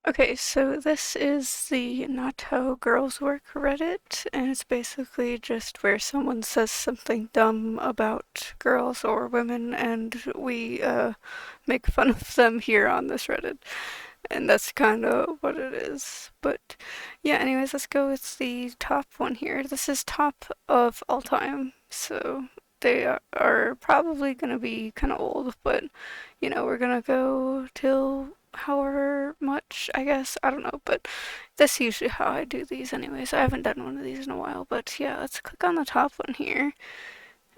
Okay, so this is the NotHowGirlsWork Reddit, and it's basically just where someone says something dumb about girls or women, and we make fun of them here on this Reddit. And that's kind of what it is. But yeah, anyways, let's go with the top one here. This is top of all time, so they are probably gonna be kind of old, but we're gonna go till however much, I guess. I don't know, but that's usually how I do these anyways. I haven't done one of these in a while, but yeah, let's click on the top one here.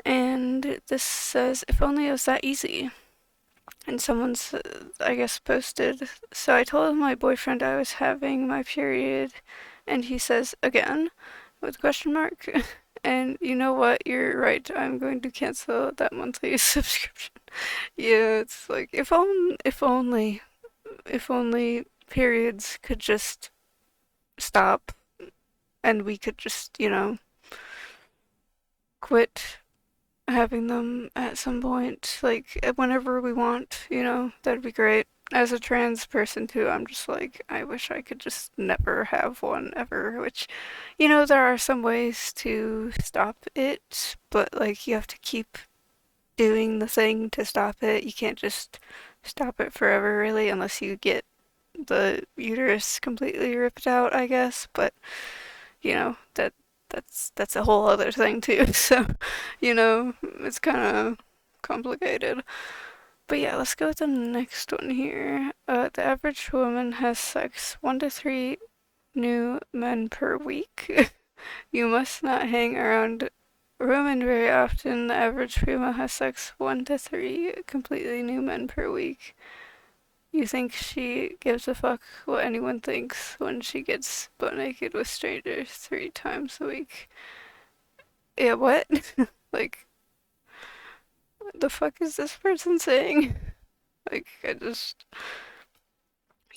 And this says, if only it was that easy. And someone's, I guess, posted. So I told my boyfriend I was having my period, and he says, again, with a question mark. And you know what? You're right. I'm going to cancel that monthly subscription. Yeah, it's like if only periods could just stop and we could just, quit having them at some point, like whenever we want, that'd be great. As a trans person too, I'm just like, I wish I could just never have one ever, which, there are some ways to stop it, but like you have to keep doing the thing to stop it. You can't just stop it forever, really, unless you get the uterus completely ripped out, I guess. But that's a whole other thing too. So, it's kind of complicated. But yeah, let's go with the next one here. The average woman has sex 1 to 3 new men per week. You must not hang around women very often. The average female has sex 1 to 3 completely new men per week. You think she gives a fuck what anyone thinks when she gets butt naked with strangers 3 times a week? Yeah, what? Like, the fuck is this person saying? Like,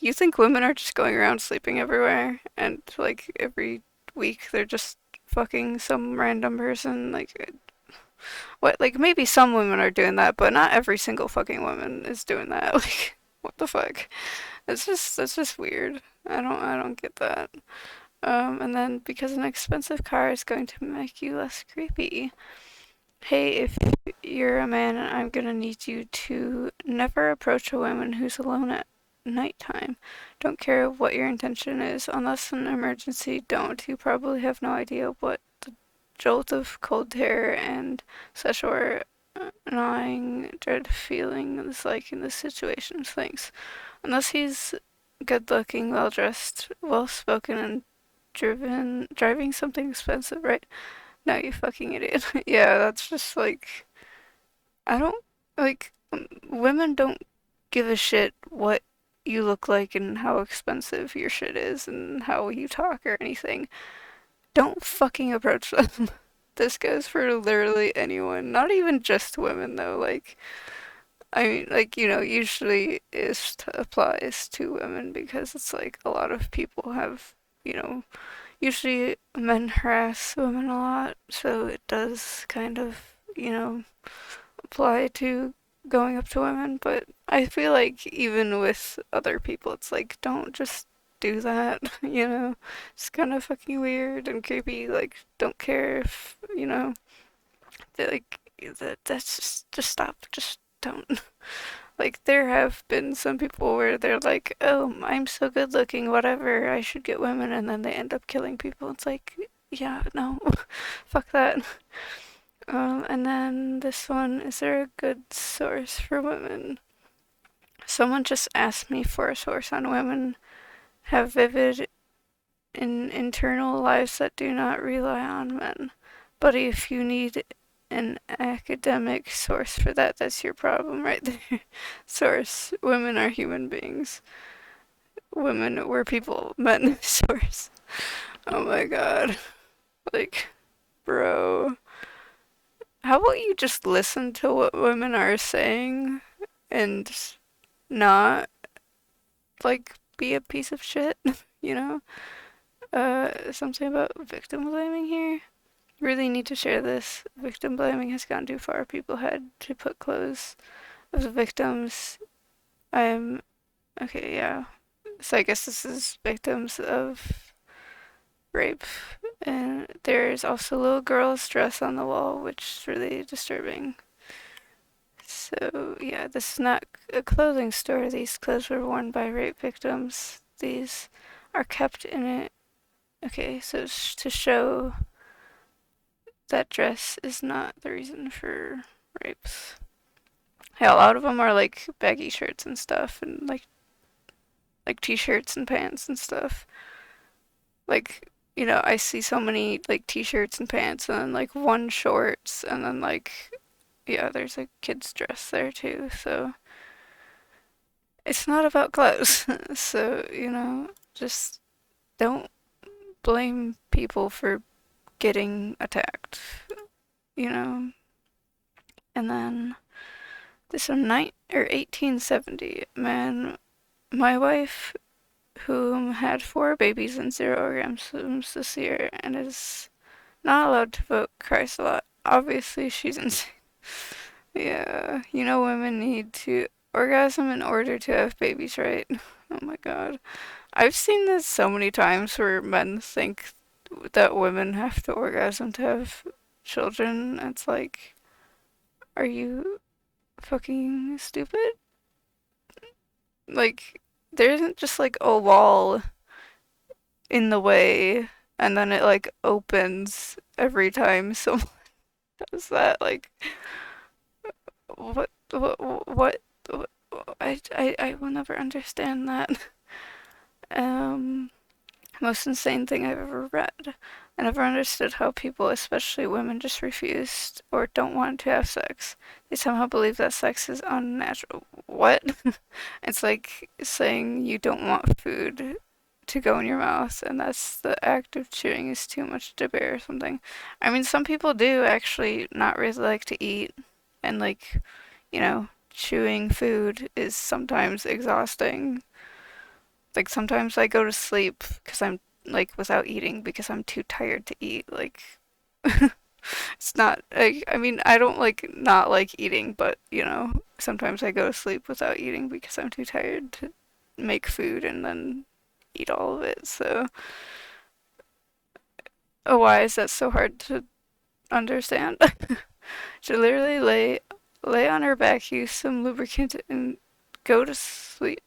you think women are just going around sleeping everywhere and, like, every week they're just fucking some random person? Like, what? Like, maybe some women are doing that, but not every single fucking woman is doing that. Like, what the fuck? That's just weird. I don't get that. And then because an expensive car is going to make you less creepy. Hey, if you're a man, I'm gonna need you to never approach a woman who's alone at nighttime. Don't care what your intention is, unless an emergency, don't. You probably have no idea what the jolt of cold terror and sexual gnawing dread feeling is like in this situation. Thanks. Unless he's good looking, well dressed, well spoken, and driving something expensive, right? No, you fucking idiot. Yeah, that's just like, I don't, like, women don't give a shit what you look like and how expensive your shit is and how you talk or anything. Don't fucking approach them. This goes for literally anyone, not even just women though. Like, I mean, like, usually it applies to women because it's like a lot of people have, you know, usually men harass women a lot, so it does kind of, apply to going up to women. But I feel like even with other people, it's like, don't just do that, It's kind of fucking weird and creepy. Like, don't care if, like, that's just stop. Just don't. Like, there have been some people where they're like, oh, I'm so good looking, whatever, I should get women, and then they end up killing people. It's like, yeah, no, fuck that. And then this one, is there a good source for women? Someone just asked me for a source on women have vivid internal lives that do not rely on men. But if you need an academic source for that, that's your problem right there. Source, women are human beings. Women were people, men, source. Oh my god. Like, bro. How about you just listen to what women are saying and not, like, be a piece of shit, you know? Something about victim blaming here. Really need to share this. Victim blaming has gone too far. People had to put clothes of the victims. I'm okay, yeah. So I guess this is victims of rape. And there's also a little girl's dress on the wall, which is really disturbing. So, yeah, this is not a clothing store. These clothes were worn by rape victims. These are kept in it. Okay, so to show that dress is not the reason for rapes. Yeah, a lot of them are like baggy shirts and stuff, and like t-shirts and pants and stuff. Like, I see so many like t-shirts and pants, and then like one shorts, and then like yeah, there's a kid's dress there too. So it's not about clothes. So, just don't blame people for getting attacked, you know. And then this one, 1870, man, my wife, whom had four babies and zero orgasms this year, and is not allowed to vote, cries a lot. Obviously, she's insane. Yeah, women need to orgasm in order to have babies, right? Oh my god. I've seen this so many times where men think that women have to orgasm to have children. It's like, are you fucking stupid? Like, there isn't just like a wall in the way and then it like opens every time someone does that. Like, what I will never understand that. Um, Most insane thing I've ever read. I never understood how people, especially women, just refused or don't want to have sex. They somehow believe that sex is unnatural. What? It's like saying you don't want food to go in your mouth, and that's the act of chewing is too much to bear or something. I mean, some people do actually not really like to eat, and like, chewing food is sometimes exhausting. Like sometimes I go to sleep because I'm like without eating because I'm too tired to eat. Like it's not like I mean I don't like not like eating, but sometimes I go to sleep without eating because I'm too tired to make food and then eat all of it. So why is that so hard to understand? She literally lay on her back, use some lubricant, and go to sleep.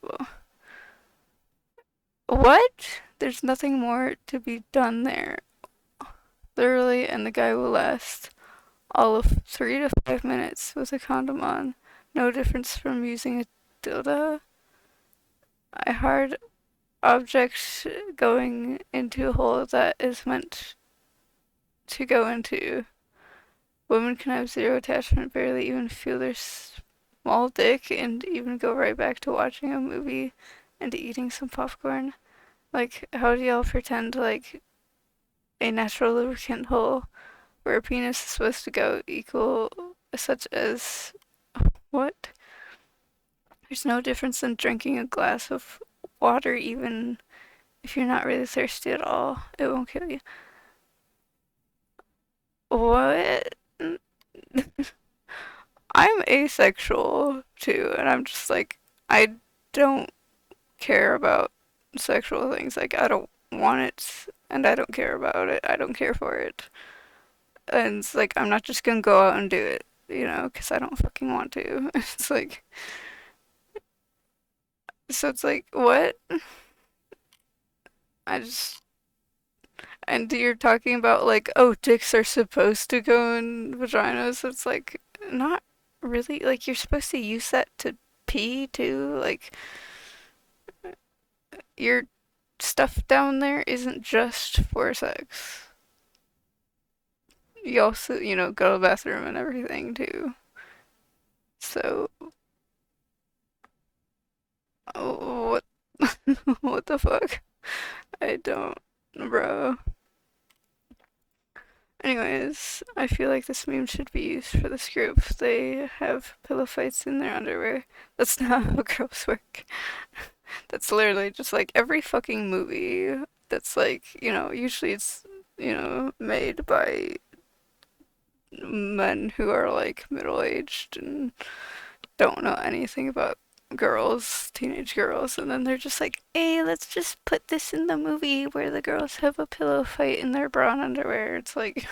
What? There's nothing more to be done there. Literally, and the guy will last all of 3 to 5 minutes with a condom on. No difference from using a dildo. A hard object going into a hole that is meant to go into. Women can have zero attachment, barely even feel their small dick, and even go right back to watching a movie and eating some popcorn. Like, how do y'all pretend like a natural lubricant hole where a penis is supposed to go equal, such as what? There's no difference in drinking a glass of water, even if you're not really thirsty at all. It won't kill you. What? I'm asexual too, and I'm just like, I don't care about sexual things. Like, I don't want it, and I don't care about it. I don't care for it. And it's like, I'm not just gonna go out and do it, because I don't fucking want to. It's like, so it's like, what? I just, and you're talking about like, oh, dicks are supposed to go in vaginas. It's like, not really. Like, you're supposed to use that to pee too. Like, your stuff down there isn't just for sex. You also, go to the bathroom and everything too. So, what, what the fuck? I don't, bro. Anyways, I feel like this meme should be used for this group. They have pillow fights in their underwear. That's not how girls work. That's literally just like every fucking movie that's like, usually it's, made by men who are like middle aged and don't know anything about girls, teenage girls, and then they're just like, hey, let's just put this in the movie where the girls have a pillow fight in their bra and underwear. It's like,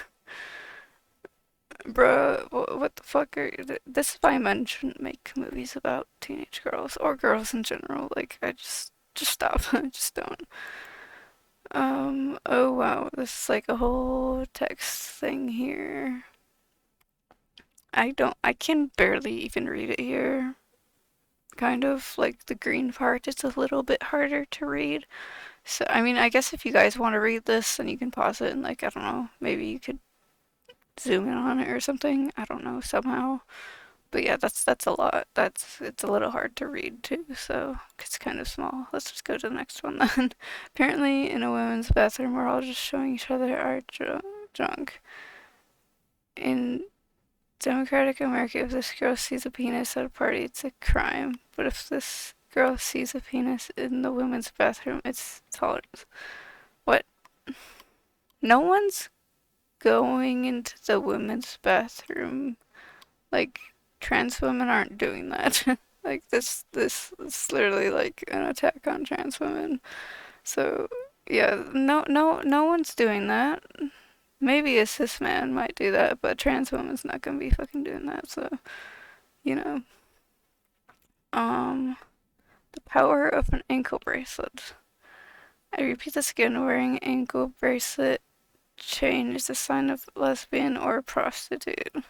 bruh, what the fuck are you? This is why men shouldn't make movies about teenage girls or girls in general. Like, just stop. Just don't. Oh wow, this is like a whole text thing here. I can barely even read it here. Kind of like the green part is a little bit harder to read. So, I mean, I guess if you guys want to read this, then you can pause it and, like, I don't know, maybe you could zoom in on it or something. I don't know, somehow. But yeah, that's a lot. It's a little hard to read too, so it's kind of small. Let's just go to the next one then. Apparently, in a women's bathroom, we're all just showing each other our junk. In democratic America, if this girl sees a penis at a party, it's a crime. But if this girl sees a penis in the women's bathroom, it's tolerance. What? No one's going into the women's bathroom. Like, trans women aren't doing that. Like, this is literally like an attack on trans women. So, yeah, no one's doing that. Maybe a cis man might do that, but trans woman's not gonna be fucking doing that. So, you know, um, the power of an ankle bracelet. I repeat this again: wearing ankle bracelet chain is a sign of lesbian or prostitute.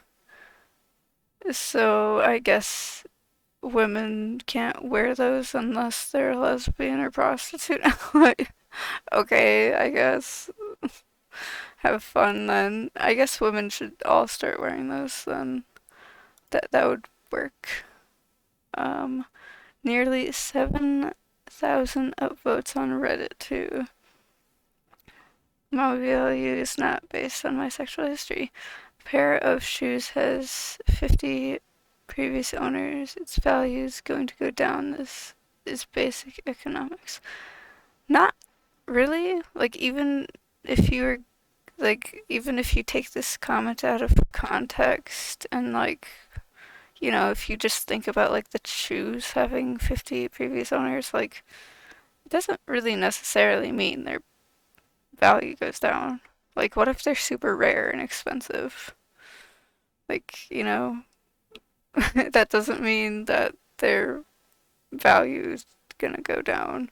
So I guess women can't wear those unless they're lesbian or prostitute. Like, okay, I guess. Have fun then. I guess women should all start wearing those then. That would work. Um, Nearly 7,000 upvotes on Reddit too. My value is not based on my sexual history. A pair of shoes has 50 previous owners. Its value is going to go down. This is basic economics. Not really. Like, even if you were, like, even if you take this comment out of context and, like, if you just think about, like, the shoes having 50 previous owners, like, it doesn't really necessarily mean their value goes down. Like, what if they're super rare and expensive? Like, that doesn't mean that their value is gonna go down.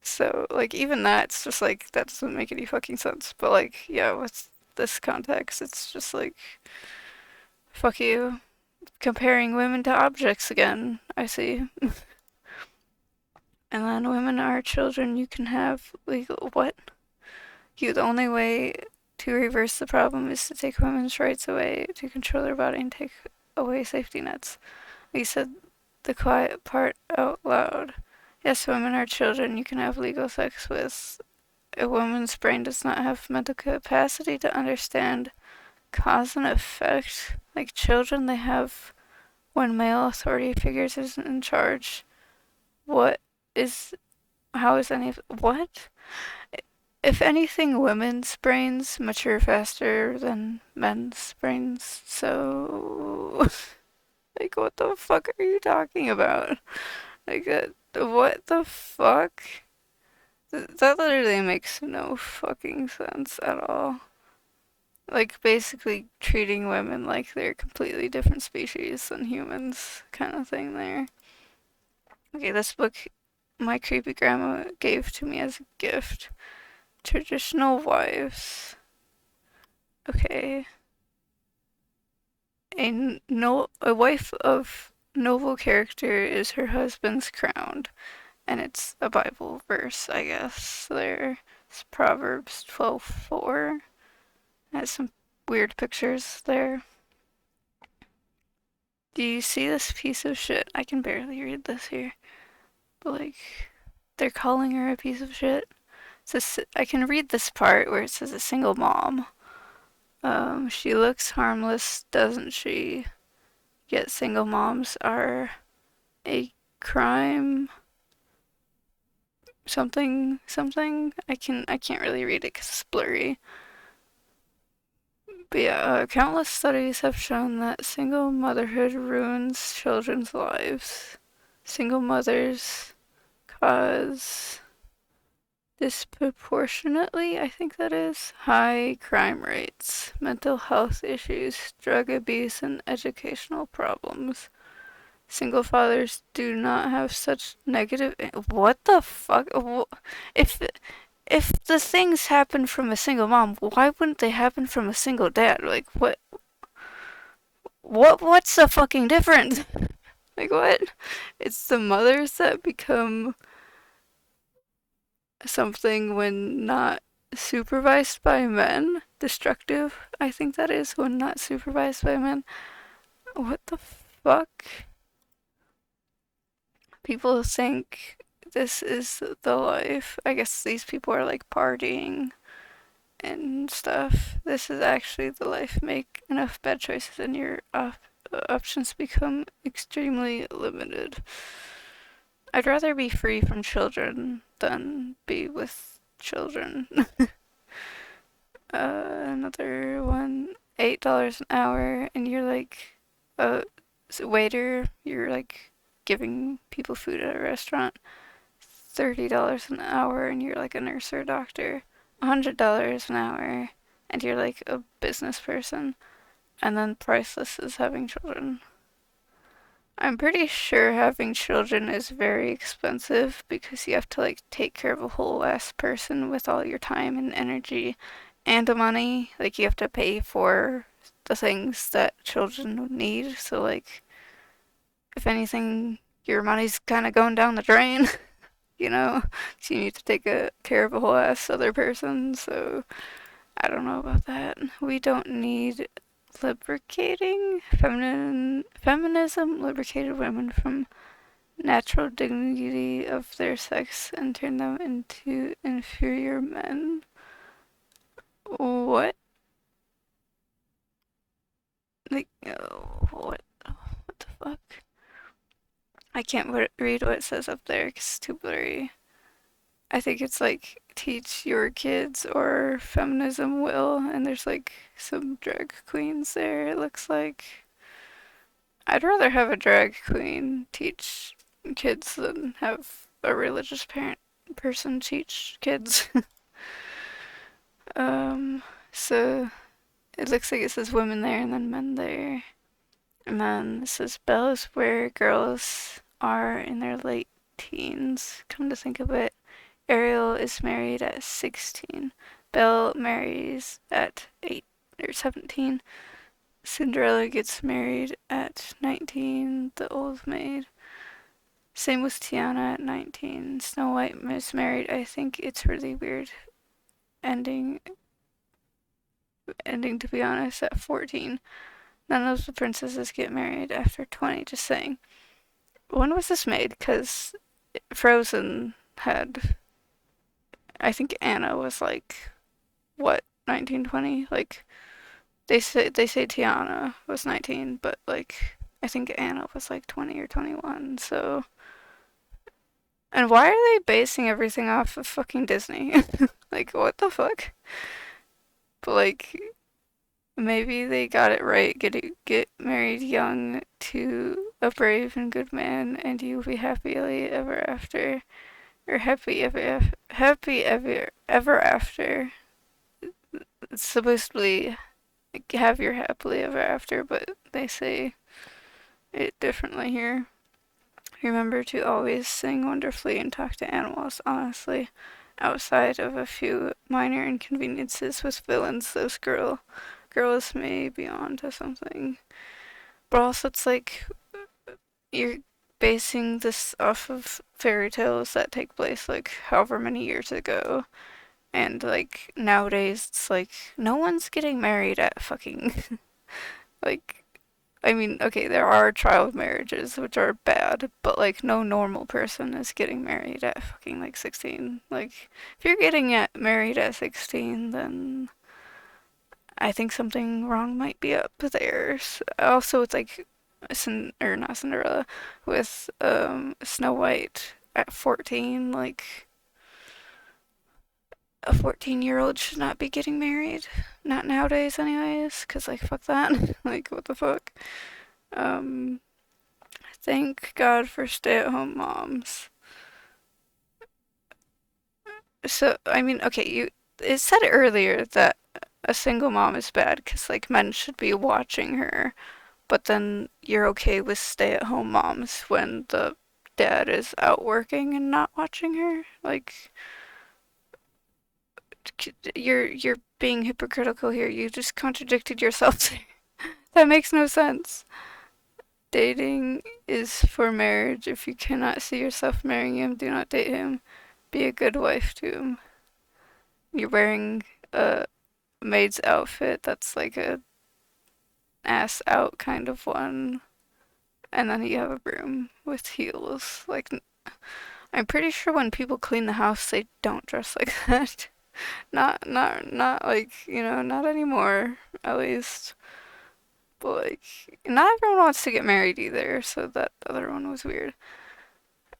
So, like, even that's just like, that doesn't make any fucking sense. But, like, yeah, with this context, it's just like, fuck you. Comparing women to objects again, I see. And then women are children you can have legal. What? The only way to reverse the problem is to take women's rights away, to control their body and take away safety nets. We said the quiet part out loud. Yes, women are children you can have legal sex with. A woman's brain does not have mental capacity to understand cause and effect. Like children, they have when male authority figures isn't in charge. What is. How is any. What? If anything, women's brains mature faster than men's brains, so. Like, what the fuck are you talking about? Like, what the fuck? That literally makes no fucking sense at all. Like, basically treating women like they're completely different species than humans, kind of thing there. Okay, this book my creepy grandma gave to me as a gift. Traditional Wives. Okay. A wife of noble character is her husband's crown, and it's a Bible verse, I guess. There, it's Proverbs 12:4. Has some weird pictures there. Do you see this piece of shit? I can barely read this here, but like, they're calling her a piece of shit. I can read this part where it says a single mom. She looks harmless, doesn't she? Yet single moms are a crime. Something. I can't really read it because it's blurry. But yeah, countless studies have shown that single motherhood ruins children's lives. Single mothers cause disproportionately, I think that is, high crime rates, mental health issues, drug abuse, and educational problems. Single fathers do not have such negative. What the fuck? If if the things happen from a single mom, why wouldn't they happen from a single dad? Like what? What's the fucking difference? Like what? It's the mothers that become something when not supervised by men. Destructive, I think that is, when not supervised by men. What the fuck? People think this is the life. I guess these people are like partying and stuff. This is actually the life. Make enough bad choices and your options become extremely limited. I'd rather be free from children than be with children. Another one, $8 an hour, and you're like a waiter. You're like giving people food at a restaurant. $30 an hour, and you're like a nurse or a doctor. $100 an hour, and you're like a business person. And then priceless is having children. I'm pretty sure having children is very expensive because you have to like take care of a whole ass person with all your time and energy and the money. Like you have to pay for the things that children need. So like if anything, your money's kind of going down the drain, you know? So you need to take care of a whole ass other person. So I don't know about that. We don't need lubricating feminism lubricated women from natural dignity of their sex and turn them into inferior men. What? Like, what the fuck? I can't read what it says up there because it's too blurry. I think it's like teach your kids or feminism will, and there's like some drag queens there, it looks like. I'd rather have a drag queen teach kids than have a religious parent person teach kids. um, so it looks like it says women there and then men there. And then it says Belle is where girls are in their late teens. Come to think of it, Ariel is married at 16. Belle marries at 8 or 17. Cinderella gets married at 19, the old maid. Same with Tiana at 19. Snow White is married. I think it's really weird ending ending to be honest at 14. None of the princesses get married after 20, just saying. When was this made? Cuz Frozen had I think Anna was like what 1920? Like they say Tiana was 19, but like I think Anna was like 20 or 21. So and why are they basing everything off of fucking Disney? Like what the fuck? But like maybe they got it right. Get married young to a brave and good man, and you'll be happily ever after, or happy ever after. It's supposed to be have your happily ever after, but they say it differently here. Remember to always sing wonderfully and talk to animals honestly. Outside of a few minor inconveniences with villains, those girls may be on to something. But also, it's like you're basing this off of fairy tales that take place like however many years ago. And like nowadays, it's like no one's getting married at fucking like I mean, okay, there are child marriages which are bad, but like no normal person is getting married at fucking like 16. Like if you're getting married at 16, then I think something wrong might be up there. Also, it's like or not Cinderella with Snow White at 14. Like a 14-year-old should not be getting married. Not nowadays, anyways. Cause like fuck that. Like what the fuck. Um, Thank God for stay-at-home moms. So, I mean, okay, it said earlier that a single mom is bad because like men should be watching her, but then you're okay with stay-at-home moms when the dad is out working and not watching her. Like you're being hypocritical here. You just contradicted yourself. That makes no sense. Dating is for marriage. If you cannot see yourself marrying him, do not date him. Be a good wife to him. You're wearing a maid's outfit that's like a ass out kind of one, and then you have a broom with heels. Like I'm pretty sure when people clean the house, they don't dress like that. Not like not anymore, at least. But like, not everyone wants to get married either, so that other one was weird.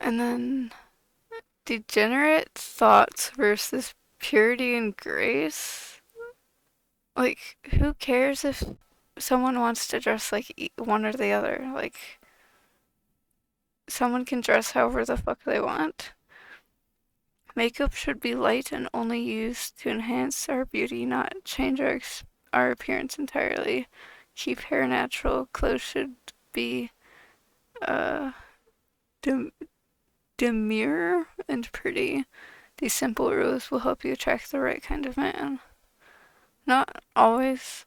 And then degenerate thoughts versus purity and grace. Like, who cares if someone wants to dress like one or the other? Like, someone can dress however the fuck they want. Makeup should be light and only used to enhance our beauty, not change our appearance entirely. Keep hair natural. Clothes should be uh, dem- demure and pretty. These simple rules will help you attract the right kind of man. Not always.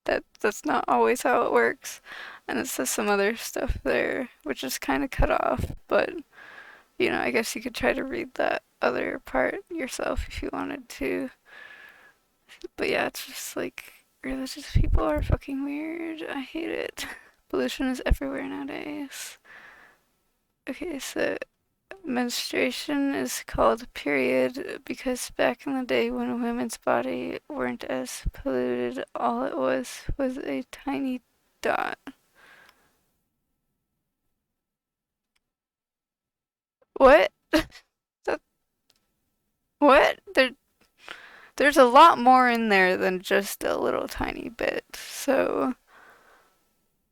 That's not always how it works. And it says some other stuff there, which is kind of cut off. But I guess you could try to read that other part yourself if you wanted to. But yeah, it's just like religious people are fucking weird. I hate it. Pollution is everywhere nowadays. Okay, so menstruation is called period because back in the day when a woman's body weren't as polluted, all it was a tiny dot. What? That, what? There's a lot more in there than just a little tiny bit. So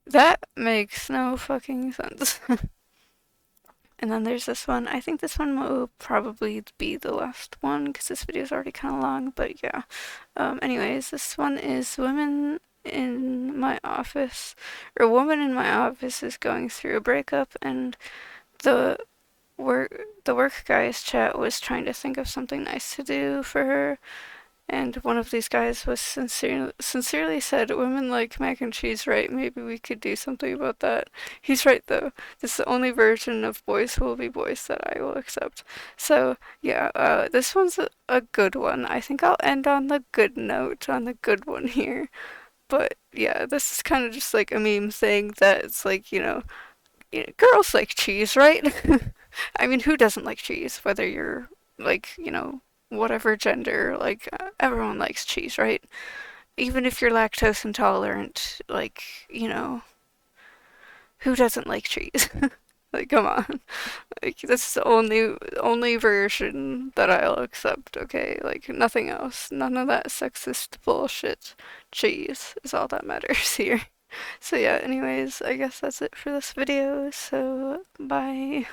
that makes no fucking sense. And then there's this one. I think this one will probably be the last one because this video is already kind of long, but yeah. Anyways, this one is women in my office, or a woman in my office is going through a breakup, and the work guy's chat was trying to think of something nice to do for her, and one of these guys was sincerely said, "Women like mac and cheese, right? Maybe we could do something about that." He's right though. This is the only version of boys who will be boys that I will accept. So yeah, this one's a good one. I think I'll end on the good note, on the good one here. But yeah, this is kind of just like a meme thing that it's like, girls like cheese, right? I mean, who doesn't like cheese? Whether you're like, whatever gender, like everyone likes cheese, right? Even if you're lactose intolerant, like, who doesn't like cheese? Like, come on. Like, this is the only version that I'll accept, okay? Like, nothing else. None of that sexist bullshit. Cheese is all that matters here. So yeah, anyways, I guess that's it for this video, so bye.